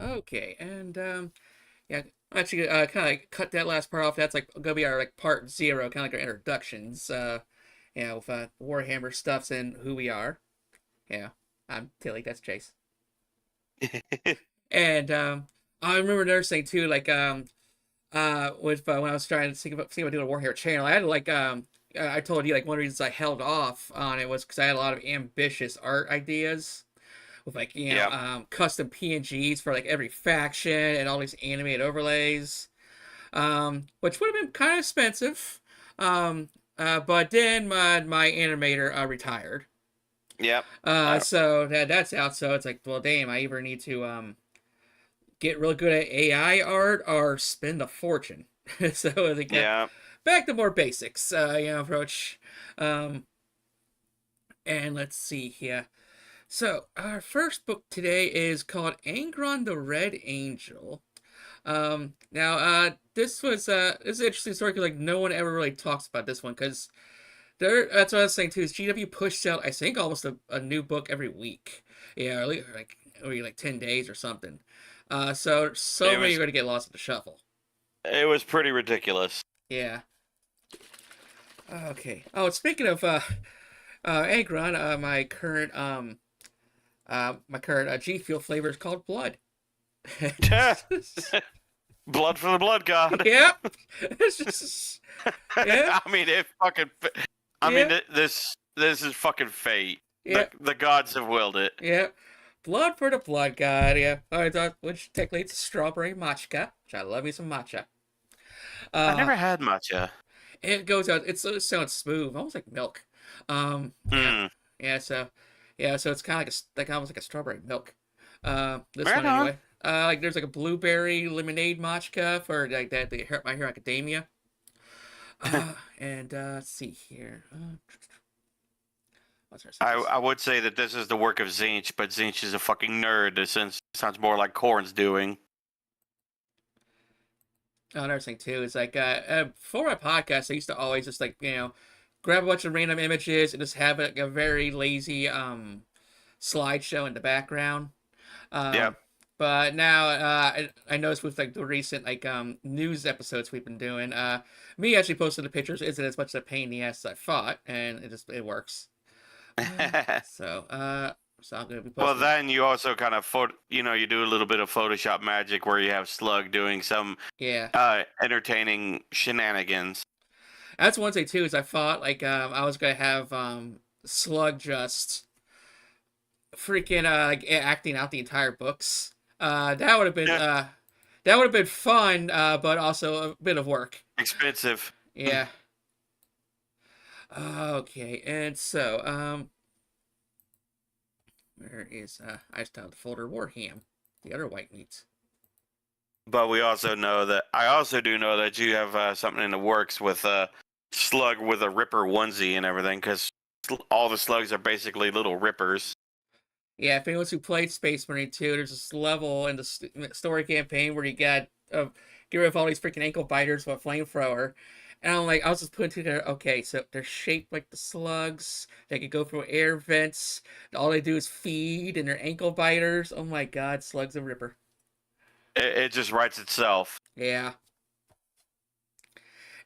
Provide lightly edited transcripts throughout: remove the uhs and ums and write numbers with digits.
Okay, and yeah, actually, kind of like cut that last part off. That's like gonna be our like part zero, kind of like our introductions. With Warhammer stuffs and who we are. Yeah, I'm Tilly. That's Chase. And I remember another thing too, like with when I was trying to think about doing a Warhammer channel, I had like I told you like one of the reasons I held off on it was because I had a lot of ambitious art ideas with like Yeah. custom PNGs for like every faction and all these animated overlays, which would have been kind of expensive. But then my animator retired. Yep. So that's out. So it's like, well, damn, I either need to get real good at AI art or spend a fortune. So like Yeah. back to more basics, approach. Um, and let's see here. So our first book today is called Angron the Red Angel. Now this is an interesting story because like no one ever really talks about this one because that's what I was saying too. Is GW pushed out I think almost a new book every week. Yeah, or like every like 10 days or something. So It many are was going to get lost in the shuffle. it was pretty ridiculous. Yeah. Okay. Oh, speaking of Angron, my current G Fuel flavor is called Blood. Blood for the blood god. Yep. It's just yeah, I mean, it fucking. I mean, yeah, this is fucking fate. yeah, The gods have willed it. yeah. Blood for the blood god, yeah. Alright, which technically it's strawberry matcha, which I love me some matcha. I Uh never had matcha. it goes out it sounds smooth, almost like milk. Yeah. Hmm. Yeah, so it's kinda like almost like a strawberry milk. This Right one on. anyway. Like there's like a blueberry lemonade matcha for like that the My Hero Academia. And let's see here. What's our I size? I would say that this is the work of Zinch, but Zinch is a fucking nerd. This sounds more like Korn's doing. Another thing too is like for my podcast, I used to always just like grab a bunch of random images and just have like a very lazy slideshow in the background. Yep. Um, but now I noticed with like the recent like news episodes we've been doing, me actually posting the pictures isn't as much of a pain in the ass as I thought, and it works. So so I'm gonna be Well, posting. then you also kind of you do a little bit of Photoshop magic where you have Slug doing some Yeah, entertaining shenanigans. that's one thing too is I thought like I was gonna have Slug just freaking like acting out the entire books. Yeah, That would have been fun, but also a bit of work. expensive. Yeah. Okay, and so where is I just found the folder Warham, the other white meats. But I also do know that you have something in the works with Slug with a Ripper onesie and everything, because all the slugs are basically little rippers. Yeah, if anyone's who played Space Marine 2, there's this level in the story campaign where you got get rid of all these freaking ankle biters with a flamethrower. And I'm like, I was just putting together, okay, so they're shaped like the slugs. They can go through air vents. All they do is feed, and they're ankle biters. Oh my god, slugs a ripper. It just writes itself. Yeah.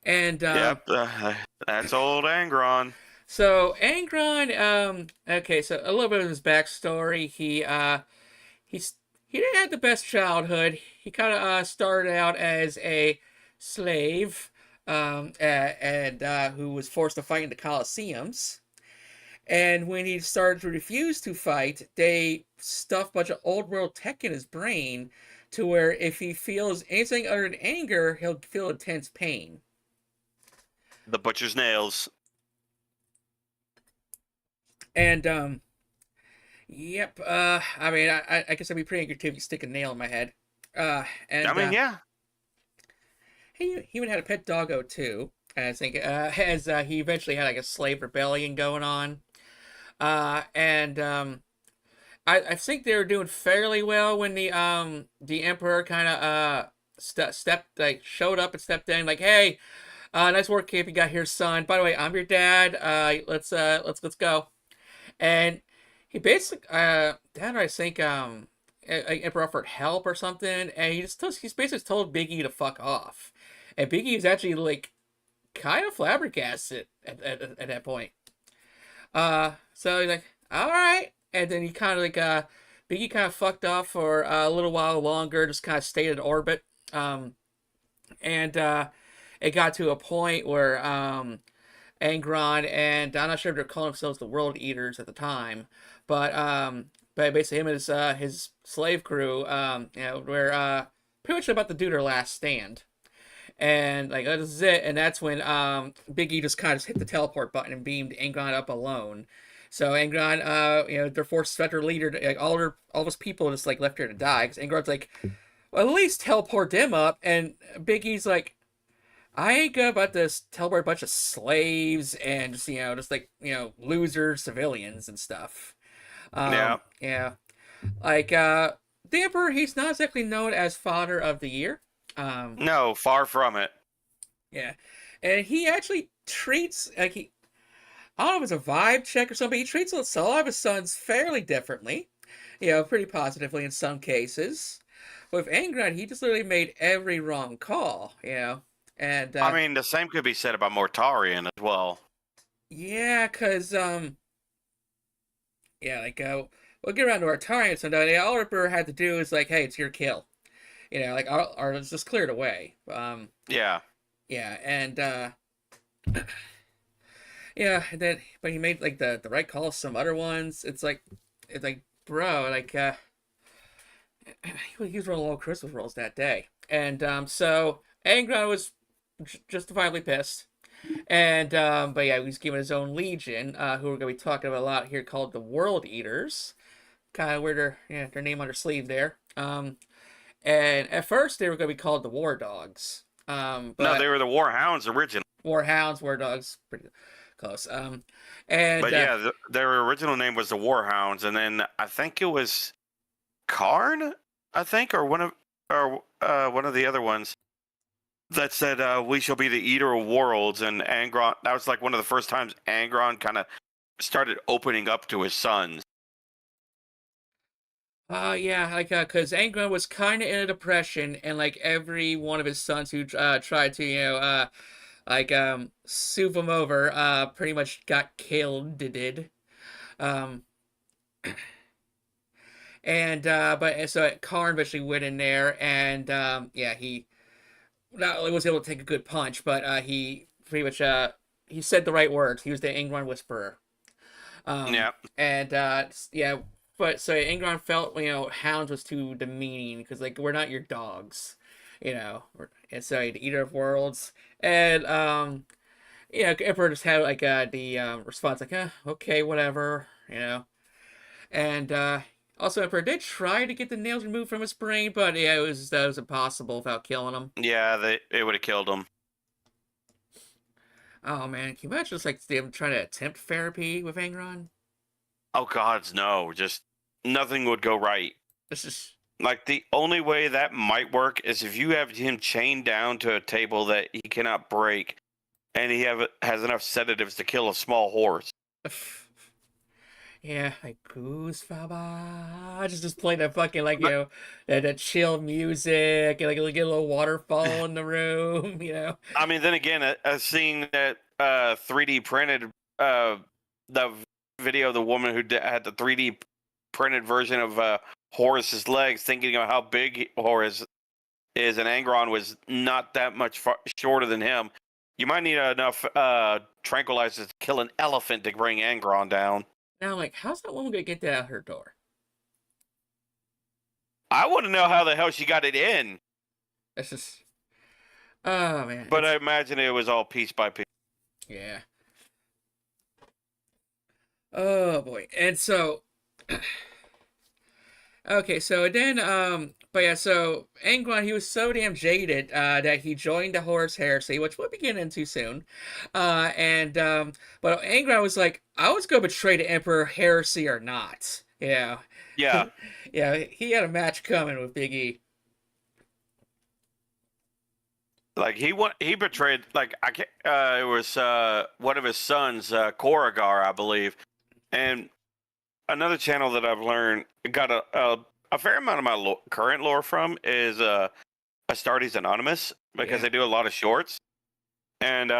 And Yep, that's old Angron. so Angron, okay, so a little bit of his backstory. He's he didn't have the best childhood. He kind of started out as a slave, and who was forced to fight in the Colosseums. And when he started to refuse to fight, they stuffed a bunch of old world tech in his brain to where if he feels anything other than anger, he'll feel intense pain. The butcher's nails. And yep. I mean, I guess I'd be pretty angry too if you stick a nail in my head. I And mean, yeah. he even had a pet doggo too. I think as he eventually had like a slave rebellion going on. And I think they were doing fairly well when the emperor kind of stepped like showed up and stepped in like, hey, nice work, Cape. You got here, son. By the way, I'm your dad. Let's go. And he basically, that I think Emperor offered help or something, and he's basically told Big E to fuck off, and Big E is actually like kind of flabbergasted at that point. So he's like, all right, and then he kind of like Big E kind of fucked off for a little while longer, just kind of stayed in orbit. And it got to a point where Angron and I'm not sure if they're calling themselves the World Eaters at the time, but basically him and his slave crew, were pretty much about to do their last stand, and like this is it, and that's when Biggie just kind of hit the teleport button and beamed Angron up alone. So Angron, they're forced to let their leader, like all of his people, just like left her to die. Because Angron's like, well, at least teleport them up, and Biggie's like, I ain't good about this teleport a bunch of slaves and just like loser civilians and stuff. Yeah. Yeah, like the Emperor, he's not exactly known as Father of the Year. Um, No, far from it. yeah, and he actually treats like I don't know if it's a vibe check or something. He treats a lot of his sons fairly differently, pretty positively in some cases. With Angron, he just literally made every wrong call, and I mean, the same could be said about Mortarian as well. yeah, cause yeah, like we'll get around to our Tarian someday. All Ripper had to do is like, hey, it's your kill, like or let's just clear it away. Yeah. Yeah, and yeah, and then but he made like the right call. Some other ones, it's like bro, like he was rolling low Christmas rolls that day, and so Angron was justifiably pissed. And but yeah, he's given his own legion, who we're gonna be talking about a lot here, called the World Eaters. Kind of wear their name on their sleeve there. And at first they were gonna be called the War Dogs. No, But they were the Warhounds original. War Hounds, War Dogs, pretty close. And But yeah, their original name was the Warhounds, and then I think it was Karn, I think, or one of the other ones that said we shall be the eater of worlds, and Angron. That was like one of the first times Angron kind of started opening up to his sons. yeah, like cause Angron was kind of in a depression, and like every one of his sons who tried to like soothe him over pretty much got killed. Did um and but so Karn eventually went in there, and yeah, he not only was able to take a good punch, but he pretty much he said the right words. He was the Angron Whisperer. Yeah. And yeah, but so Angron felt Hounds was too demeaning because like we're not your dogs, and so the Eater of Worlds, and Emperor just had like the response like, okay, whatever, and also Emperor did try to get the nails removed from his brain, but yeah, that was impossible without killing him. Yeah, it would have killed him. Oh man, can you imagine just like them trying to attempt therapy with Angron? Oh gods, no! Just nothing would go right. This is Like the only way that might work is if you have him chained down to a table that he cannot break, and has enough sedatives to kill a small horse. yeah, like Goose Baba. Just play that fucking like that chill music and like get a little waterfall in the room, I mean, then again, seeing that 3D printed the video of the woman who had the 3D printed version of Horus's legs, thinking of how big Horus is, and Angron was not that much shorter than him. You might need enough tranquilizers to kill an elephant to bring Angron down. Now I'm like, how's that woman gonna get that out her door? I want to know how the hell she got it in. It's just, oh man. But I imagine it was all piece by piece. Yeah. Oh boy. And so okay, so then but yeah, so Angron, he was so damn jaded that he joined the Horus Heresy, which we'll be getting into soon. And but Angron was like, I was gonna betray the Emperor, heresy or not. Yeah. Yeah. Yeah, he had a match coming with Big E. Like he betrayed, like I can't, it was one of his sons, Koragar, I believe, and another channel that I've learned got a a fair amount of my current lore from is Astartes Anonymous because Yeah. they do a lot of shorts. And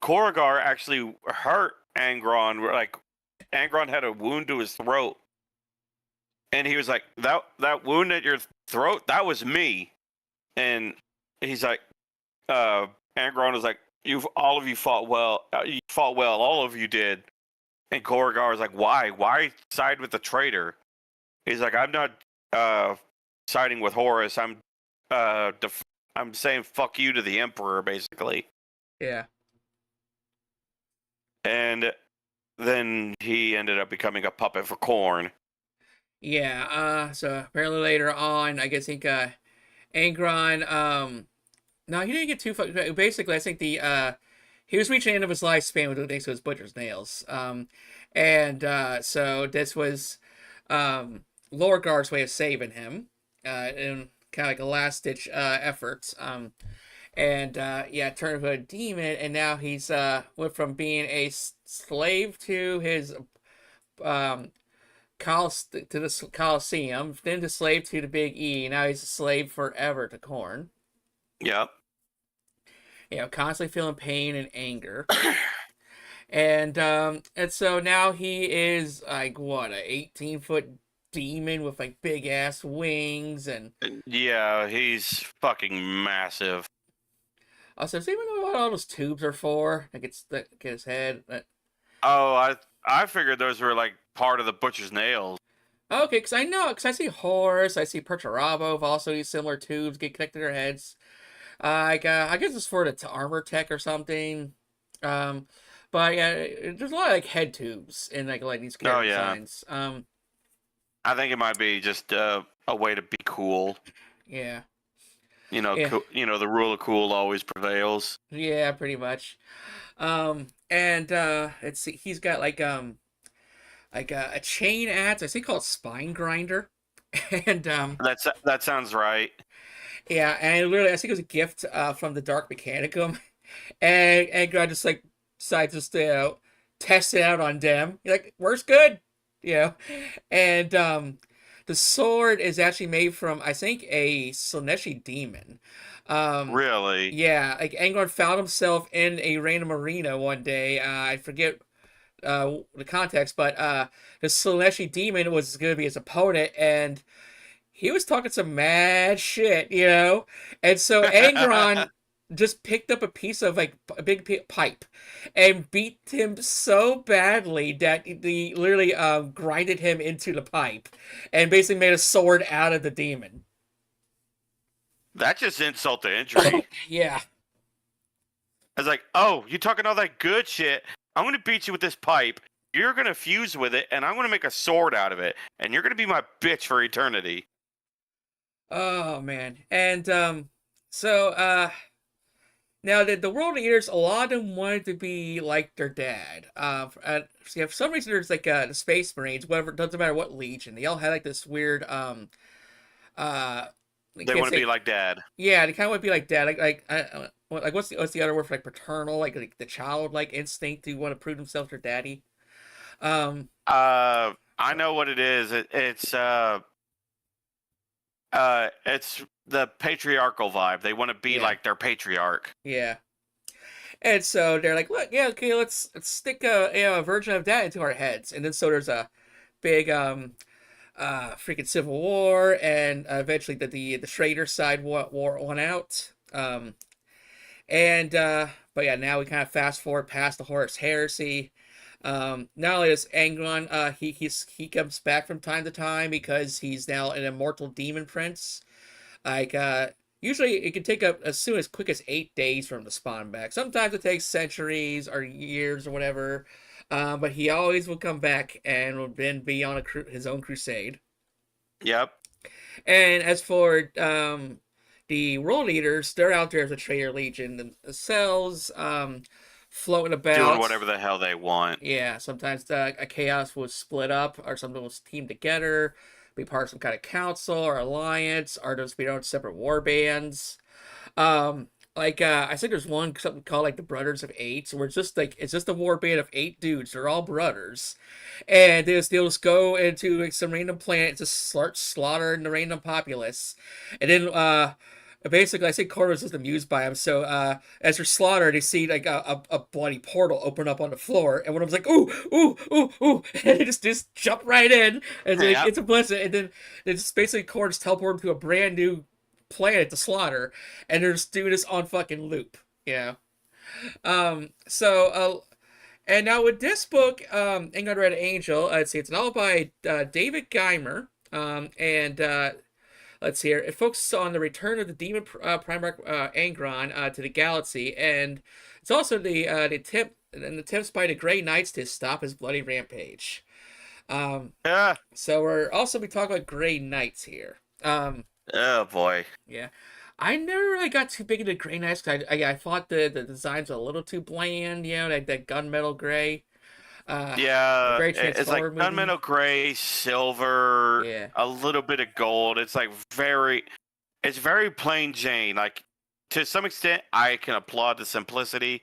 Korrigar actually hurt Angron. Like Angron had a wound to his throat, and he was like, "That wound at your throat, that was me." And he's like, Angron was like, "You've all of you fought well. You fought well. All of you did." And Korrigar was like, "Why? Why side with the traitor?" He's like, "I'm not siding with Horus. I'm saying fuck you to the Emperor, basically." Yeah. And then he ended up becoming a puppet for Korn. Yeah. So apparently later on, I guess think Angron. No, he didn't get too far. Basically, I think the he was reaching the end of his lifespan with thanks to his butcher's nails. And so this was Lorgar's way of saving him, in kind of like a last ditch effort. And yeah, turned into a demon, and now he's went from being a slave to his um to the Colosseum, then the slave to the Big E. Now he's a slave forever to Corn. Yep. Constantly feeling pain and anger. And so now he is like what, a 18-foot demon with like big ass wings. And Yeah, he's fucking massive. also, does anyone know what all those tubes are for? Like it's that get his head. Oh, I figured those were like part of the butcher's nails. Okay, because I know, because I see Horus, I see Perturabo have also these similar tubes get connected to their heads. I guess it's for the armor tech or something. Um, but yeah, there's a lot of like head tubes in like these Oh character yeah, designs. I think it might be just a way to be cool. Yeah, yeah, The rule of cool always prevails. yeah, pretty much. And let's see, he's got like a chain axe, I think called Spine Grinder, and That sounds right. yeah, and literally I think it was a gift from the Dark Mechanicum, and God just like decides just to test it out on them. You're like, works good, you know, and the sword is actually made from I think a Slaneshi demon. Um, Really? yeah, like Angron found himself in a random arena one day. I forget the context, but the Slaneshi demon was going to be his opponent, and he was talking some mad shit. And so Angron just picked up a piece of like a big pipe and beat him so badly that he literally grinded him into the pipe and basically made a sword out of the demon. That's just insult to injury. Yeah. I was like, oh, you talking all that good shit? I'm gonna beat you with this pipe. You're gonna fuse with it, and I'm gonna make a sword out of it, and you're gonna be my bitch for eternity. Oh man. And so now the world eaters, a lot of them wanted to be like their dad. For some reason there's like the Space Marines, whatever, doesn't matter what legion, they all had like this weird uh I They can't want to say, be like dad. yeah, they kind of want to be like dad, like what's the other word for like paternal, like the childlike instinct to want to prove themselves their daddy. I know what it is. It's the patriarchal vibe. They want to be Yeah, like their patriarch. yeah. And so they're like, look, yeah, okay, let's stick a version of that into our heads. And then so there's a big freaking civil war, and eventually the Schrader side won out. And but yeah, now we kind of fast forward past the Horus Heresy. Not only is Angron, he comes back from time to time because he's now an immortal demon prince. Like usually it can take up as soon as quick as 8 days for him to spawn back. Sometimes it takes centuries or years or whatever. But he always will come back and will then be on his own crusade. Yep. And as for the world leaders, they're out there as a traitor legion themselves, floating Doing about. whatever the hell they want. Yeah, sometimes a chaos will split up, or something will team together, be part of some kind of council or alliance, or just be their own separate war bands. Like I think there's one something called like the Brothers of Eight, where it's just a war band of 8 dudes. They're all brothers, and they'll just go into like some random planet to start slaughtering the random populace, and then basically I think Corvus is amused by them. So as they're slaughtered, they see like a bloody portal open up on the floor, and one of them's like ooh ooh ooh ooh, and they just jump right in, and like Yeah. it's a blessing, and then it's just basically Corvus teleport them to a brand new planet to slaughter, and they're just doing this on fucking loop, you know. And now with this book, Angron Red Angel, let's see, it's an novel by David Geimer, and let's see here, it focuses on the return of the demon Primarch Angron to the galaxy, and it's also the attempts by the Grey Knights to stop his bloody rampage. Yeah. So we're also be talking about Grey Knights here. Oh boy. Yeah. I never really got too big into Grey Knights because I thought the designs were a little too bland, you know, that gunmetal gray. Yeah, Very it's like Transformer movie. gunmetal gray, silver, Yeah. a little bit of gold. It's like it's very plain Jane. Like to some extent, I can applaud the simplicity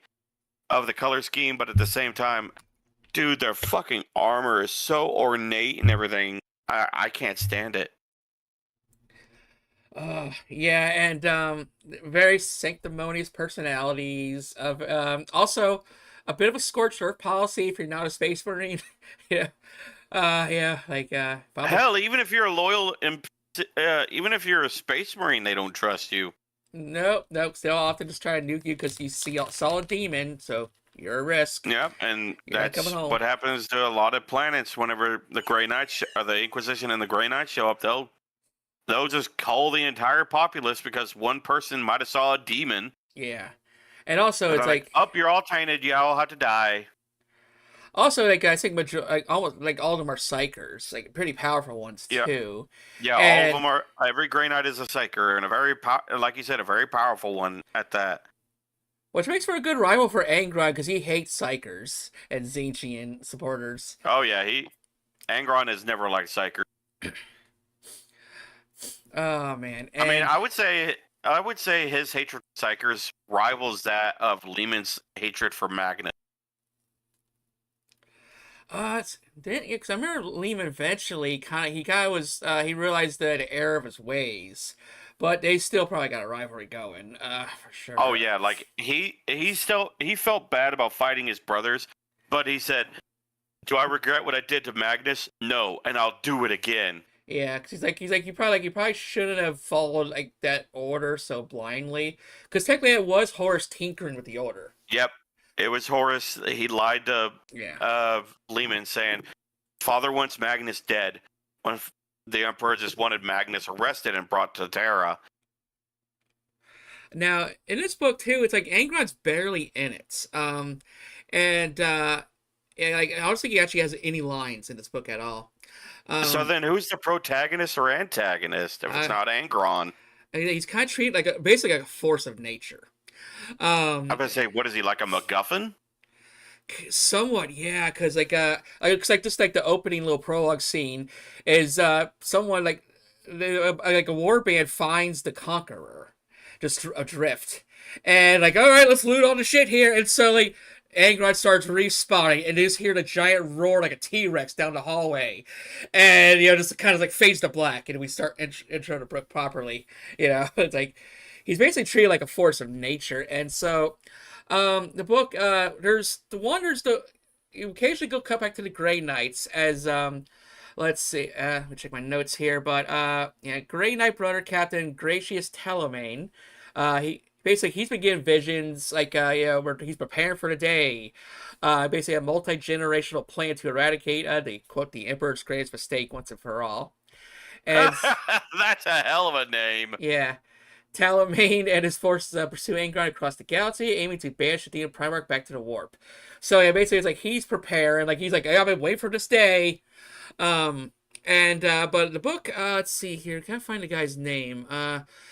of the color scheme, but at the same time, dude, their fucking armor is so ornate and everything. I can't stand it. Yeah, and very sanctimonious personalities of also a bit of a scorched earth policy if you're not a space marine. Yeah. Yeah, like if I'm a Hell, even if you're a loyal, even if you're a space marine, they don't trust you. nope, nope, they'll often just try to nuke you because you saw a demon, so you're a risk. Yep, and You're not coming that's home. what happens to a lot of planets whenever the Grey Knights or the Inquisition and the Grey Knights show up. They'll just call the entire populace because one person might have saw a demon. Yeah. And also, And it's they're like, like "Up, you're all tainted. You all have to die." I think like almost like all of them are psychers, like pretty powerful ones Yeah, too. yeah. All of And them are. Every Grey Knight is a psyker, and a like you said, a very powerful one at that. which makes for a good rival for Angron because he hates psychers and Zinchian supporters. Oh yeah, Angron has never liked psyker. Oh man. I mean, And I would say his hatred for psychers rivals that of Lehman's hatred for Magnus. it's then because I remember Lehman eventually kind of was he realized the error of his ways, but they still probably got a rivalry going for Oh sure. yeah, like he felt bad about fighting his brothers, but he said, "Do I regret what I did to Magnus? No, and I'll do it again." Yeah, because you probably shouldn't have followed like that order so blindly. Because technically, it was Horace tinkering with the order. Yep, it was Horus. He lied to Yeah. Lehman, saying, "Father wants Magnus dead." When the Emperor just wanted Magnus arrested and brought to Terra. Now in this book too, it's like Angron's barely in it. And yeah, like I don't think he actually has any lines in this book at all. So Um, then, who's the protagonist or antagonist if it's uh, not Angron? he's kind of treated like basically like a force of nature. I'm Um, gonna say, what is he like a MacGuffin? Somewhat, yeah, because it's like just like the opening little prologue scene is someone like a war band finds the conqueror just adrift, and like all right, let's loot all the shit here, and so like Angron starts respawning, and you just hear the giant roar like a T-Rex down the hallway, and you know just kind of like fades to black, and we start intro to Brooke properly, you know, it's like he's basically treated like a force of nature, and so. The book, there's the you occasionally go cut back to the Grey Knights as let's see, let me check my notes here, but yeah, Grey Knight brother Captain Gratius Telemaine, he's been getting visions like where he's preparing for the day, basically a multi-generational plan to eradicate the Emperor's greatest mistake once and for all, and That's a hell of a name. yeah. Talamain and his forces pursue Angron across the galaxy, aiming to banish the demon Primarch back to the warp. So yeah, basically it's like he's preparing, like he's like, I've been waiting for this day. Um, and but the book, let's see here, can I find the guy's name?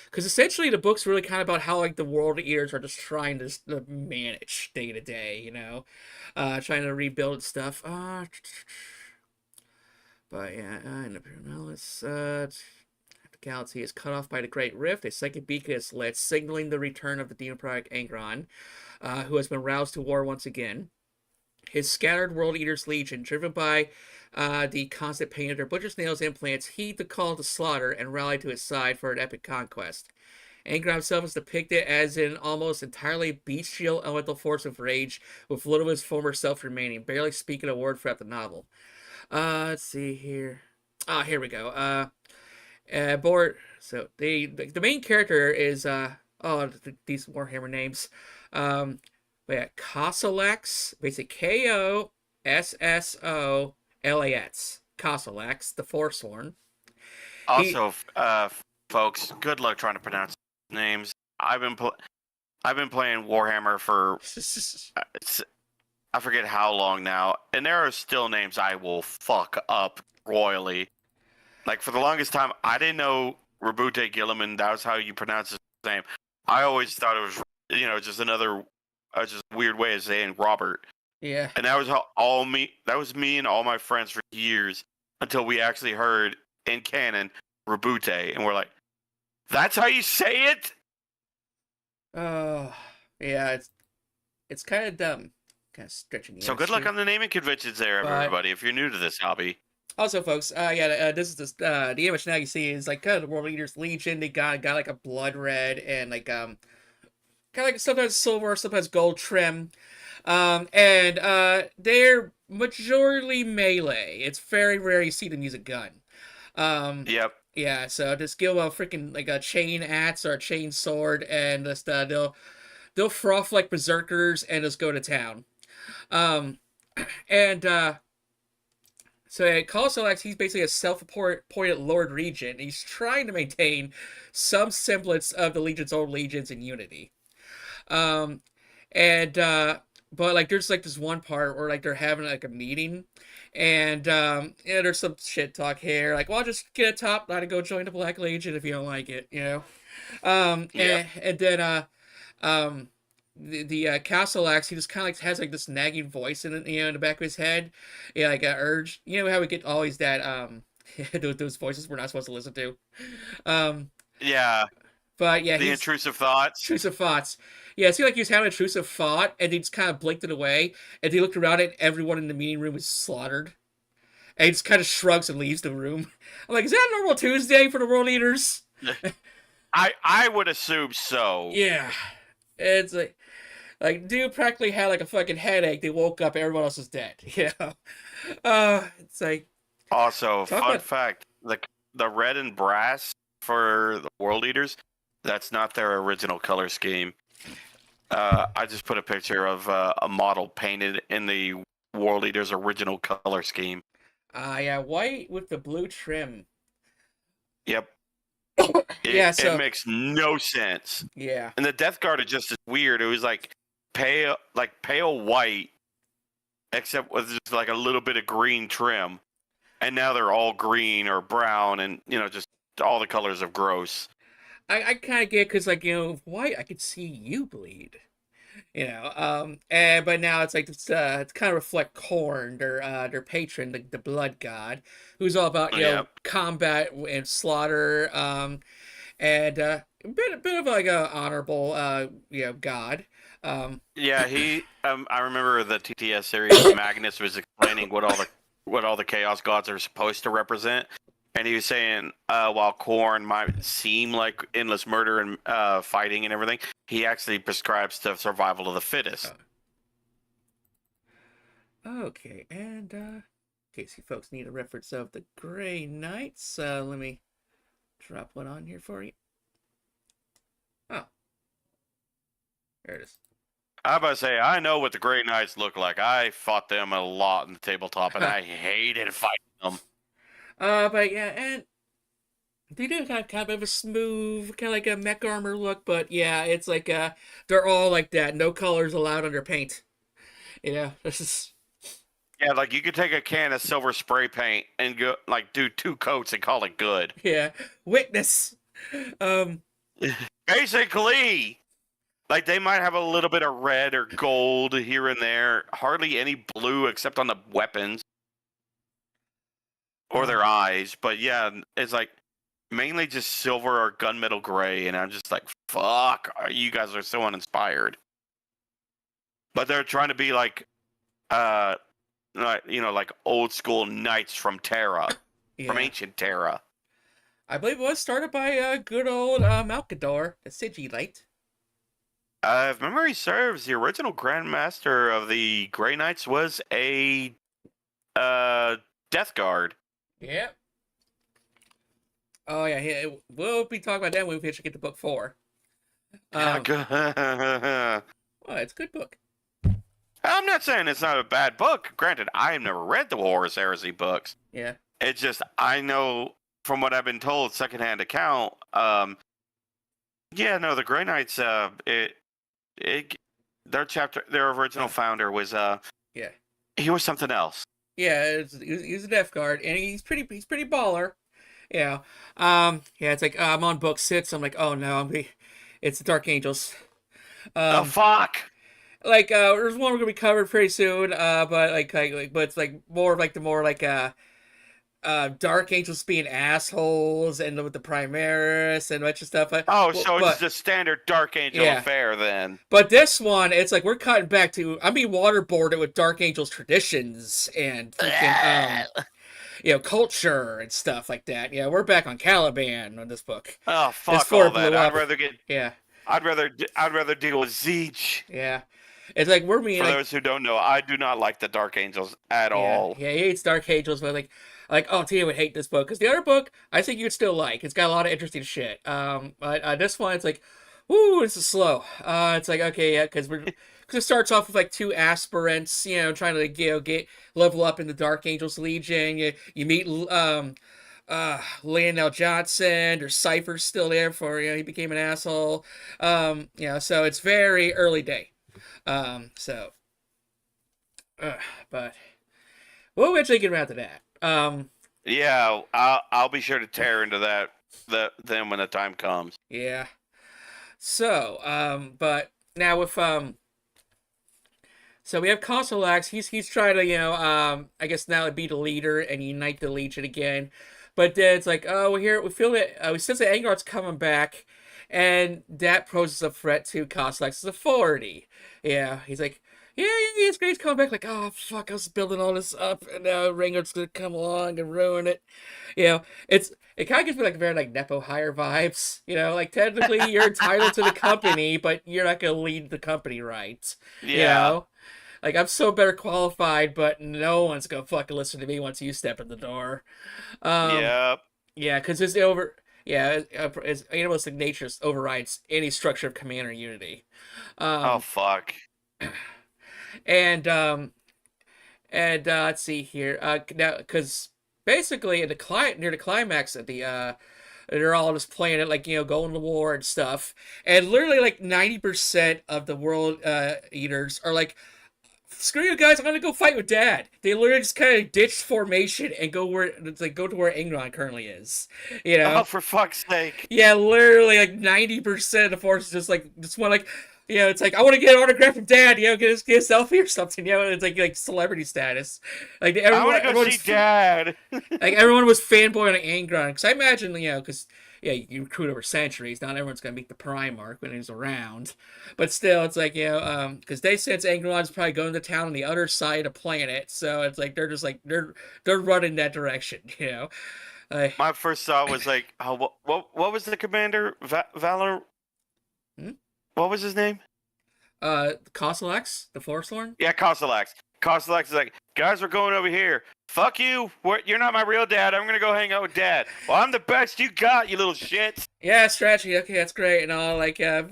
Because essentially the book's really kind of about how like the World Eaters are just trying to manage day to day, you know, trying to rebuild stuff. But yeah, Imperialis, the galaxy is cut off by the Great Rift, a second beacon is lit, signaling the return of the demon product Angron, who has been roused to war once again. His scattered World Eaters Legion, driven by the constant pain of their butcher's nails implants, heed the call to slaughter and rally to his side for an epic conquest. Angron himself is depicted as an almost entirely bestial elemental force of rage, with little of his former self remaining, barely speaking a word throughout the novel. Let's see here. Here we go. Board. So the main character is these Warhammer names. But yeah, Kosolax, basically Kossolas, Kosolax, the Forsworn. Also, folks, good luck trying to pronounce names. I've been playing Warhammer for I forget how long now, and there are still names I will fuck up royally. Like, for the longest time, I didn't know Rabute Gilliman, that was how you pronounce his name. I always thought it was, just another just weird way of saying Robert. Yeah. And that was me and all my friends for years until we actually heard in canon Rabute, and we're like, that's how you say it? Oh, yeah, it's kind of dumb. Kind of stretching. So good luck on the naming conventions there, everybody, if you're new to this hobby. Also, folks, this is the image now you see is like kind of the World Eaters Legion. They got like a blood red and like kind of like sometimes silver, sometimes gold trim, and they're majorly melee. It's very rare you see them use a gun. Yep. Yeah, so just give them a freaking like a chain axe or a chain sword, and just they'll froth like berserkers and just go to town. So at Kosolax, he's basically a self-appointed Lord Regent. He's trying to maintain some semblance of the Legion's old legions in unity. But like there's like this one part where like they're having like a meeting, and there's some shit talk here, like, well, just get a top line and go join the Black Legion if you don't like it, Yeah. and then the Castleax, he just kind of like has like this nagging voice in the back of his head, like an urge. You know how we get always that those voices we're not supposed to listen to. Yeah. But yeah, the intrusive thoughts. Intrusive thoughts. Yeah, it seemed like he was having an intrusive thought, and he just kind of blinked it away, and he looked around, and everyone in the meeting room was slaughtered. And he just kind of shrugs and leaves the room. I'm like, is that a normal Tuesday for the World Eaters? I would assume so. Yeah. It's like dude practically had like a fucking headache. They woke up, everyone else was dead. It's like. Also, fun fact: the red and brass for the World Eaters, that's not their original color scheme. I just put a picture of a model painted in the World Eaters' original color scheme. Yeah, white with the blue trim. Yep. It makes no sense. Yeah. And the Death Guard is just as weird. It was like pale white, except with just like a little bit of green trim. And now they're all green or brown, and just all the colors of gross. I kind of get, because like white, I could see you bleed. But now it's like it's kind of reflect Khorne, their patron, the blood god, who's all about combat and slaughter, and a bit of like a honorable god. He I remember the TTS series. Magnus was explaining what all the Chaos Gods are supposed to represent. And he was saying, while Khorne might seem like endless murder and fighting and everything, he actually prescribes the survival of the fittest. Okay, and in case you folks need a reference of the Grey Knights, let me drop one on here for you. Oh, there it is. I was about to say, I know what the Grey Knights look like. I fought them a lot in the tabletop, and I hated fighting them. But yeah, and they do have kind of a smooth, kind of like a mech armor look, but yeah, it's like they're all like that. No colors allowed under paint. This is. Yeah, like you could take a can of silver spray paint and go like do 2 coats and call it good. Yeah, witness. Basically, like they might have a little bit of red or gold here and there. Hardly any blue except on the weapons. Or their eyes, but yeah, it's like mainly just silver or gunmetal gray, and I'm just like, fuck, you guys are so uninspired. But they're trying to be like, like old school knights from Terra, from Yeah. ancient Terra. I believe it was started by good old Malkador, the Sigilite. If memory serves, the original Grandmaster of the Grey Knights was a Death Guard. Yep. Oh yeah, we'll be talking about that when we actually get to book 4. I'm Well, it's a good book. not saying it's not a bad book. Granted, I have never read the Horus Heresy books. Yeah. It's just I know from what I've been told, secondhand account. Yeah, no, the Grey Knights. Their original founder was Yeah. he was something else. Yeah, he's a Death Guard, and he's pretty baller. Yeah. Yeah, it's like I'm on book 6. I'm like, oh no, it's the Dark Angels. Oh fuck! Like there's one we're gonna be covered pretty soon. But but it's like more of like the more like Dark Angels being assholes and with the Primaris and a bunch of stuff. So it's just standard Dark Angel affair then. But this one, it's like we're cutting back to I'm being waterboarded with Dark Angels traditions and culture and stuff like that. Yeah, we're back on Caliban on this book. Oh fuck all that! I'd rather deal with Zeech. Yeah. It's like we're being for those who don't know, I do not like the Dark Angels at all. Yeah, he hates Dark Angels, but oh, Tina would hate this book because the other book I think you'd still like. It's got a lot of interesting shit. But this one it's like, whoo, this is slow. It's like okay, yeah, because it starts off with like 2 aspirants, trying to get level up in the Dark Angels Legion. You meet Lionel Johnson or Cypher's still there for he became an asshole. So it's very early day. But we'll eventually get around to that. Yeah, I'll be sure to tear into them when the time comes. Yeah. So, but now with so we have Cosalax. He's trying to I guess now be the leader and unite the Legion again. But then it's like, oh, we feel that we sense that Angron's coming back, and that poses a threat to Cosalax's authority. Yeah, he's like, yeah, it's great. He's coming back. Like, oh fuck, I was building all this up, and now Ringo's gonna come along and ruin it. It kind of gives me like very like Nepo hire vibes. Like technically you're entitled to the company, but you're not gonna lead the company right. Yeah. Like I'm so better qualified, but no one's gonna fucking listen to me once you step in the door. Yep. Yeah, because his animalistic nature overrides any structure of command or unity. Oh fuck. And let's see here. Now, because basically near the climax of the they're all just playing it like going to war and stuff, and literally like 90% of the world eaters are like, screw you guys, I'm gonna go fight with Dad. They literally just kind of ditch formation and go to where Angron currently is. Oh, for fuck's sake. Yeah, literally like 90% of the force is just want like, it's like I want to get an autograph from Dad. Get a selfie or something. It's like celebrity status. Like I want to go see Dad. Like everyone was fanboy on Angron because I imagine because. Yeah, you recruit over centuries. Not everyone's gonna meet the Primarch when he's around, but still, it's like because they sense Angron's probably going to town on the other side of the planet, so it's like they're just like they're running that direction. My first thought was like, oh, what was the commander? Valor. What was his name? Cosalax, the Forcelorn? Yeah, Cosalax. Cosalax is like, guys, we're going over here. Fuck you. You're not my real dad. I'm going to go hang out with Dad. Well, I'm the best you got, you little shit. Yeah, strategy. Okay, that's great. And all like, oh,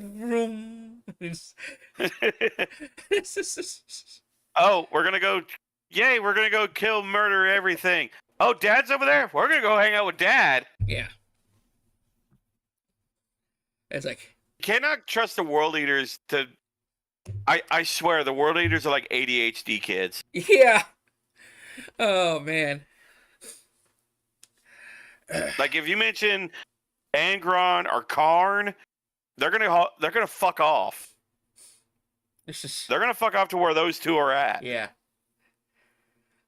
we're going to go. Yay, we're going to go kill, murder, everything. Oh, Dad's over there? We're going to go hang out with Dad. Yeah. It's like. You cannot trust the world eaters to. I swear, the world eaters are like ADHD kids. Yeah. Oh man. Like if you mention Angron or Karn, they're gonna fuck off. They're gonna fuck off to where those two are at. Yeah.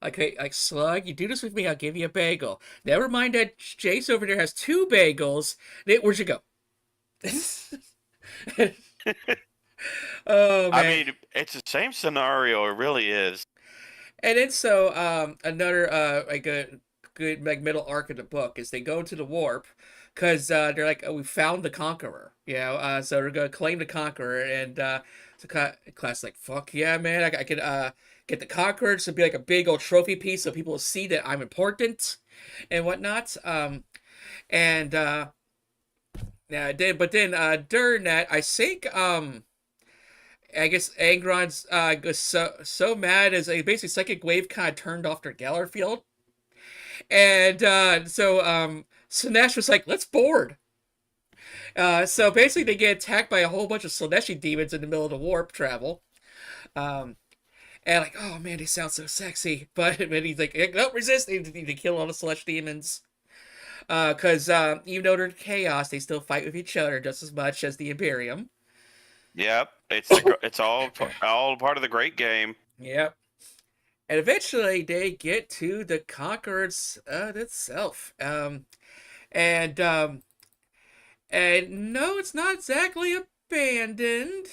Like, hey, like Slug, you do this with me, I'll give you a bagel. Never mind that Jace over there has two bagels. Where'd you go? Oh I man. mean, it's the same scenario. It really is. And then so another like a good like middle arc of the book is they go into the warp because they're like, oh, we found the conqueror, so they're gonna claim the conqueror. And so class like, fuck yeah, man, I could get the conqueror to be like a big old trophy piece so people will see that I'm important and whatnot. And yeah, then during that, I think I guess Angron's was so mad as a basically psychic wave kind of turned off their Galar field, and Slanesh was like, "Let's board." So basically, they get attacked by a whole bunch of Slaneshi demons in the middle of the warp travel. Um, and like, oh man, they sound so sexy, but he's like, "Don't resist." They need to kill all the Slanesh demons. Because even though they're chaos, they still fight with each other just as much as the Imperium. Yep, it's all part of the great game. Yep. And eventually they get to the Conqueror's itself. And and no, it's not exactly abandoned.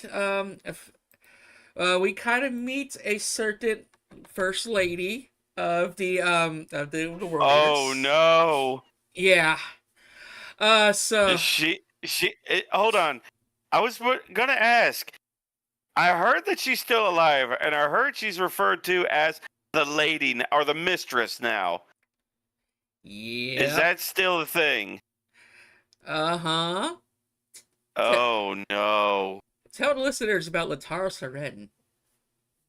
We kind of meet a certain first lady of the world. Oh no! Yeah. So Hold on. I was gonna ask. I heard that she's still alive, and I heard she's referred to as the lady or the mistress now. yeah. Is that still the thing? Uh-huh. Oh no. Tell the listeners about Latara Seren.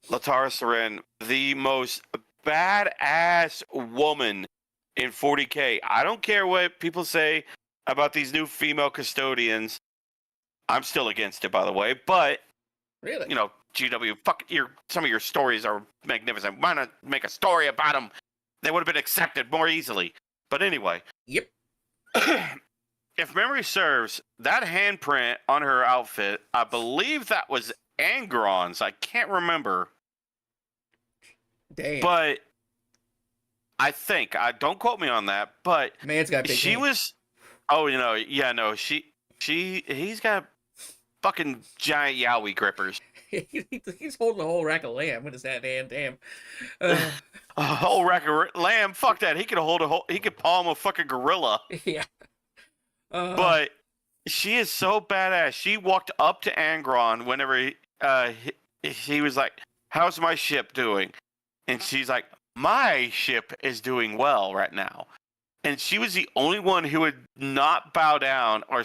Latara Seren, the most badass woman in 40K. I don't care what people say about these new female custodians. I'm still against it, by the way. But, Really? you know, GW, some of your stories are magnificent. Why not make a story about them? They would have been accepted more easily. But anyway. Yep. If memory serves, that handprint on her outfit, I believe that was Angron's. I can't remember. Damn. But I think, don't quote me on that, but Man's got big hands. was, oh, he's got fucking giant yowie grippers. He's holding a whole rack of lamb with his hand. Damn. A whole rack of lamb, fuck that. He could palm a fucking gorilla. Yeah. But she is so badass. She walked up to Angron whenever he was like, how's my ship doing? And she's like, my ship is doing well right now. And she was the only one who would not bow down or,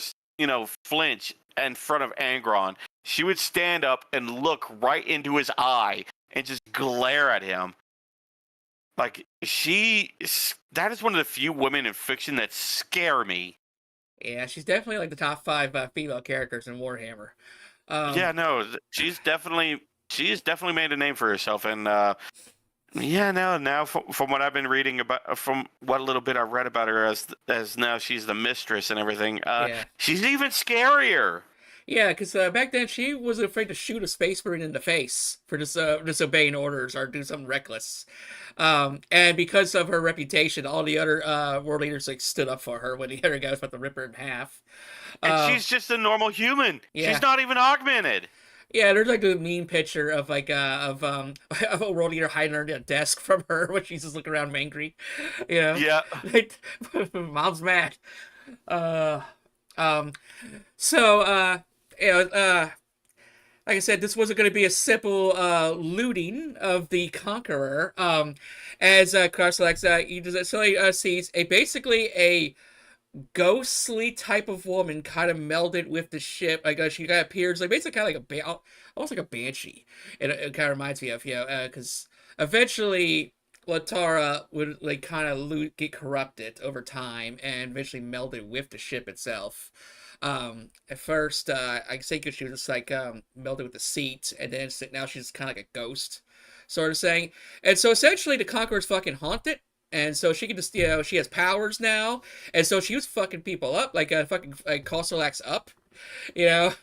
flinch in front of Angron. She would stand up and look right into his eye and just glare at him. Like, that is one of the few women in fiction that scare me. Yeah, she's definitely like the top 5 female characters in Warhammer. Yeah, no, she's definitely made a name for herself, and now from what I've been reading about, from what little bit I've read about her as now she's the mistress and everything, she's even scarier. Yeah, because back then she was afraid to shoot a space marine in the face for disobeying orders or do something reckless. And because of her reputation, all the other world leaders like stood up for her when the other guy was about to rip her in half. And she's just a normal human. Yeah. She's not even augmented. Yeah, there's like a mean picture of like of a world leader hiding under a desk from her when she's just looking around angry. Yeah. Mom's mad. So like I said, this wasn't going to be a simple looting of the Conqueror. As Croslex sees basically a ghostly type of woman kind of melded with the ship. Like she kind of appears like basically kind of like almost like a banshee. It kind of reminds me of because eventually Latara would like kind of get corrupted over time and eventually melded with the ship itself. At first, I think she was just like melded with the seat, and then now she's kind of like a ghost, sort of saying. And so essentially, the Conqueror's fucking haunted, and so she can just she has powers now, and so she was fucking people up, like fucking like Kosolax up.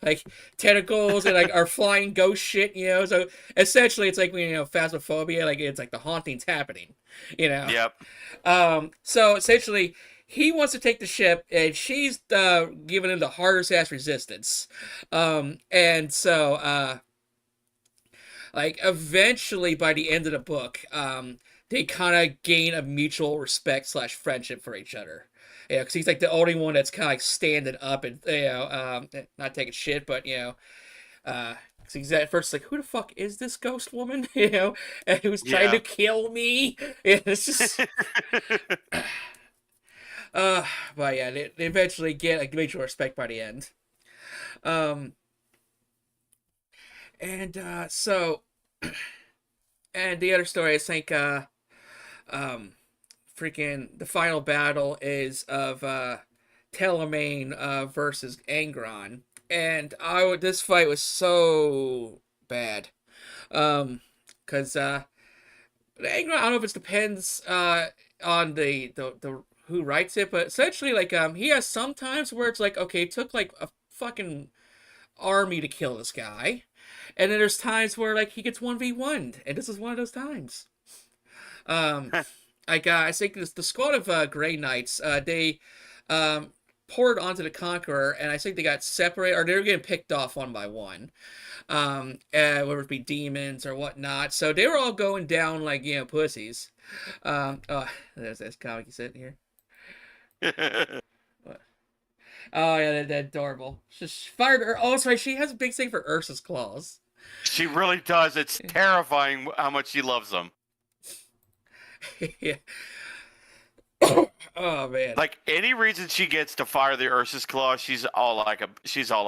like tentacles and like are flying ghost shit. So essentially it's like phasmophobia, like it's like the hauntings happening. You know. Yep. So essentially, he wants to take the ship, and she's giving him the hardest ass resistance. And so, like, eventually, by the end of the book, they kind of gain a mutual respect slash friendship for each other. Because he's like the only one that's kind of like standing up and not taking shit, but cause he's at first like, who the fuck is this ghost woman? And who's trying to kill me? Yeah, it's just Uh, but yeah, they eventually get like mutual respect by the end. Um, and so, and the other story, I think, um, freaking the final battle is of Telemaine versus Angron, and this fight was so bad. Cause Angron, I don't know if it depends on the who writes it, but essentially like he has some times where it's like, okay, it took like a fucking army to kill this guy. And then there's times where like he gets 1v1, and this is one of those times. Um I think the squad of Grey Knights, they um poured onto the Conqueror, and I think they got separated, or they were getting picked off one by one. Whether it be demons or whatnot. So they were all going down like, pussies. Oh, there's comic sitting here. What? Oh yeah, that's adorable. Just fired her. Oh, sorry, she has a big thing for Ursa's claws. She really does. It's terrifying how much she loves them. Yeah. Oh man. Like any reason she gets to fire the Ursa's claw, she's all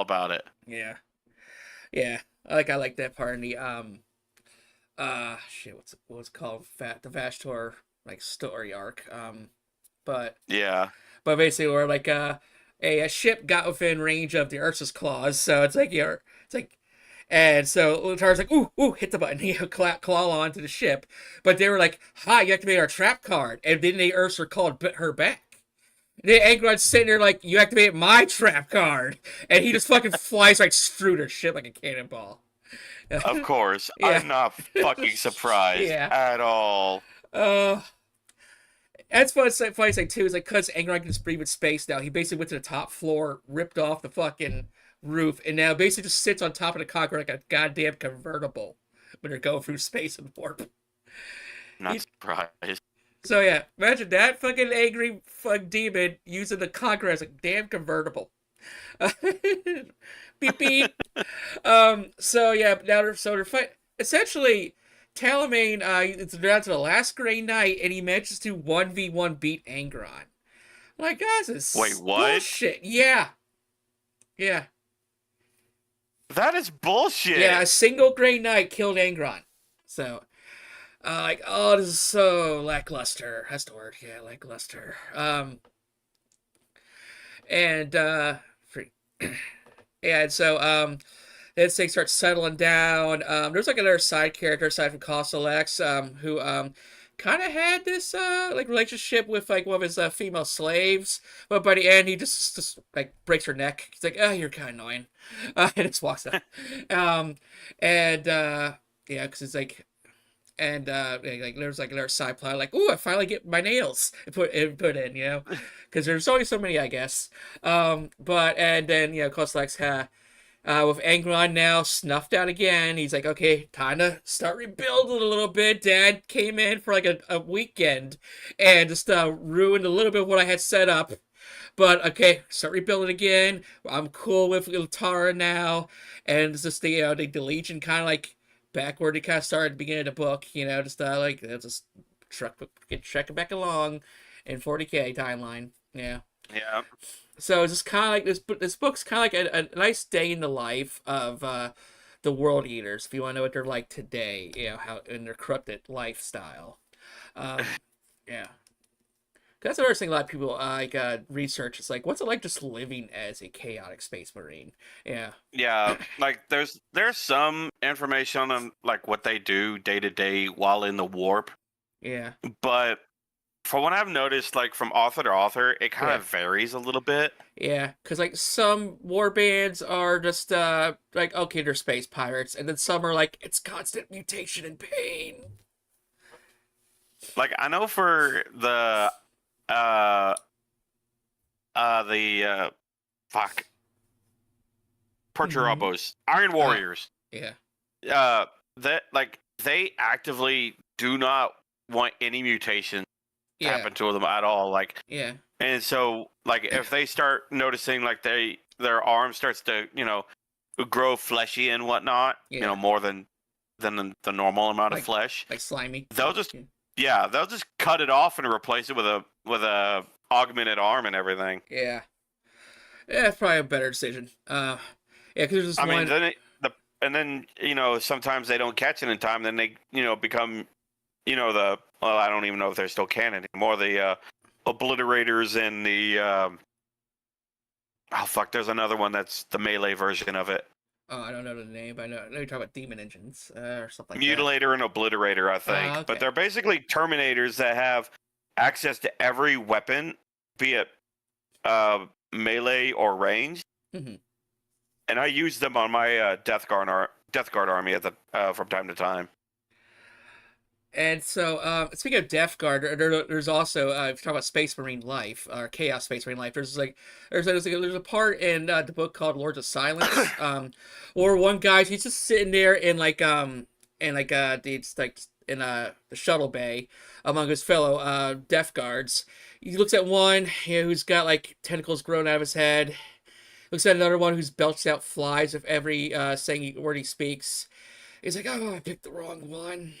about it. Yeah. Yeah. I like that part in the shit, what's it called? The Vashtor like story arc. But Yeah. But basically, we're like a ship got within range of the Ursa's claws, so it's like it's like, and so Lutar's like, ooh, hit the button, claw onto the ship, but they were like, hi, you activated our trap card, and then the Ursa called her back. And then Angron's sitting there like, you activated my trap card, and he just fucking flies right through their ship like a cannonball. Of course, Yeah. I'm not fucking surprised at all. That's funny thing too. Is like because Angron can just breathe in space now. He basically went to the top floor, ripped off the fucking roof, and now basically just sits on top of the Conqueror like a goddamn convertible when they're going through space and warp. Not surprised. So yeah, imagine that fucking angry fuck demon using the Conqueror as a damn convertible. Beep beep. So yeah, now they're fight. Essentially, Talamain, it's down to the last Grey Knight, and he manages to 1v1 beat Angron. Like, guys, this Wait, what? bullshit. Yeah. That is bullshit. Yeah, a single Grey Knight killed Angron. So, like, oh, this is so lackluster. That's the word. Yeah, lackluster. And, and so, as things start settling down, there's like another side character aside from Costalex, who kind of had this like relationship with like one of his female slaves, but by the end he just like breaks her neck. He's like, oh, you're kind of annoying, and just walks out. And yeah, because it's like. And like there's like another side plot, like, ooh, I finally get my nails put in, because there's only so many, I guess. But and then Costalex with Angron now snuffed out again, he's like, okay, time to start rebuilding a little bit. Dad came in for like a weekend and just ruined a little bit of what I had set up. But okay, start rebuilding again. I'm cool with Tara now, and it's just the Legion kind of like back where they kind of started at the beginning of the book. Just like just trekking back along in 40K timeline. Yeah. Yeah. So it's just kind of like this book's kind of like a nice day in the life of the World Eaters. If you want to know what they're like today, how in their corrupted lifestyle. Yeah. That's another thing a lot of people research. It's like, what's it like just living as a chaotic space marine? Yeah. Yeah, like there's some information on like what they do day to day while in the warp. Yeah. But from what I've noticed, like from author to author, it kind Yeah. of varies a little bit. Yeah, because like some war bands are just like okay, they're space pirates, and then some are like it's constant mutation and pain. Like I know for uh the fuck Mm-hmm. Perturabos, Iron Warriors, Yeah, uh that like they actively do not want any mutation to yeah, happen to them at all. Like, yeah, and so like if they start noticing like their arm starts to grow fleshy and whatnot, yeah. more than the normal amount of Like flesh, like slimy. they'll just Yeah, they'll just cut it off and replace it with a augmented arm and everything. yeah. It's probably a better decision. Yeah, because there's this I mean, one. and then sometimes they don't catch it in time, then they become the well, I don't even know if they're still canon anymore. The obliterators and the oh fuck, there's another one that's the melee version of it. Oh, I don't know the name, but I know you're talking about demon engines or something like that. Mutilator and Obliterator, I Oh, think. But okay. they're basically Terminators that have access to every weapon, be it melee or range. Hmm. And I use them on my Death Guard army at the from time to time. And so, speaking of Death Guard, there's also if you talk about Space Marine life or Chaos Space Marine life. There's a part in the book called Lords of Silence, where one guy he's just sitting there in it's like in the shuttle bay among his fellow Death Guards. He looks at one who's got like tentacles growing out of his head. Looks at another one who's belched out flies with every word he speaks. He's like, "Oh, I picked the wrong one."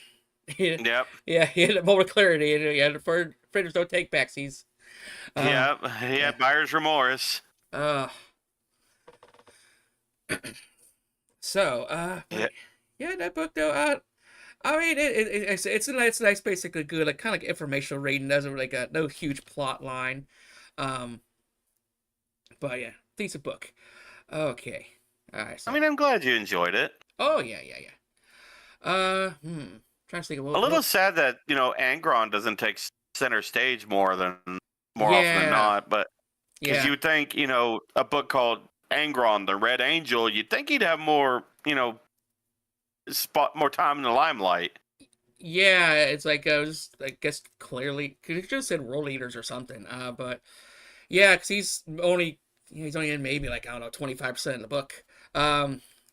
Yeah, Yep. yeah, he had a moment of clarity, and yeah, for there's no take backsies. Uh, Yep. Yeah. yeah. Buyer's remorse. Uh, so, Yeah. but yeah, that book though. I mean, it's a nice, basically good, like kind of like informational reading. Doesn't like no huge plot line. Um, but yeah, decent book. Okay, all right. I So, mean, I'm glad you enjoyed it. oh yeah, yeah, yeah. Trying to think of A little what. sad that Angron doesn't take center stage more often than Yeah, not, but because yeah. you would think a book called Angron, the Red Angel, you'd think he'd have more spot more time in the limelight. Yeah, it's like I guess clearly could have just said world eaters or something. But yeah, because he's only in maybe like I don't know 25% of the book.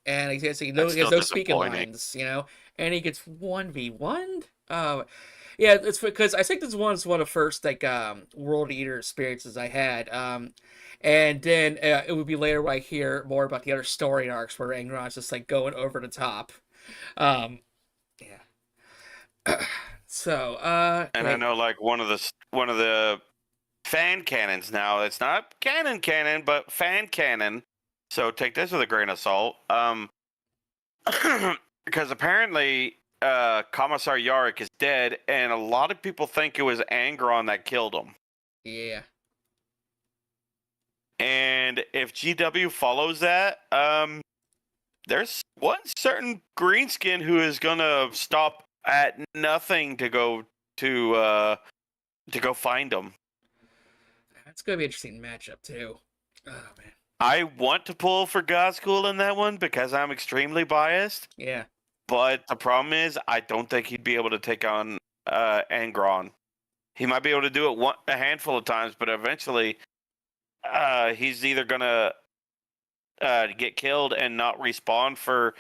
And That's he has still no speaking disappointing. lines, and he gets 1v1. Yeah, it's because I think this one's one of the first like world eater experiences I had. And then it would be later where I hear more about the other story arcs where Angron's just like going over the top. Um, yeah. So, And I okay. know like one of the fan canons now. It's not canon, but fan canon. So take this with a grain of salt. Because apparently Commissar Yarick is dead, and a lot of people think it was Angron that killed him. Yeah. And if GW follows that, there's one certain greenskin who is gonna stop at nothing to go find him. That's gonna be an interesting matchup too. Oh man. I want to pull for Godschool in that one because I'm extremely biased, Yeah. but the problem is I don't think he'd be able to take on Angron. He might be able to do it a handful of times, but eventually he's either gonna get killed and not respawn for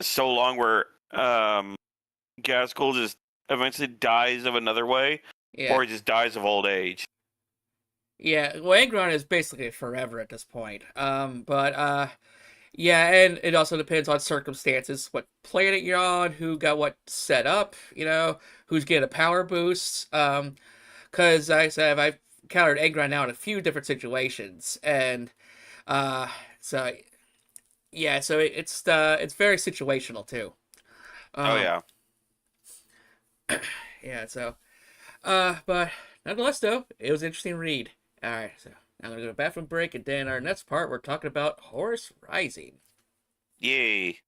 so long where Gaskell just eventually dies of another way, Yeah. or he just dies of old age. Yeah. Well, Angron is basically forever at this point. But yeah, and it also depends on circumstances, what planet you're on, who got what set up, who's getting a power boost. Because like I said I've encountered Angron now in a few different situations, and uh, so yeah, so it's very situational too. Oh Um, yeah. yeah, so but nonetheless, though, it was an interesting read. All right, so now I'm gonna go to a bathroom break, and then our next part we're talking about Horus Rising. Yay.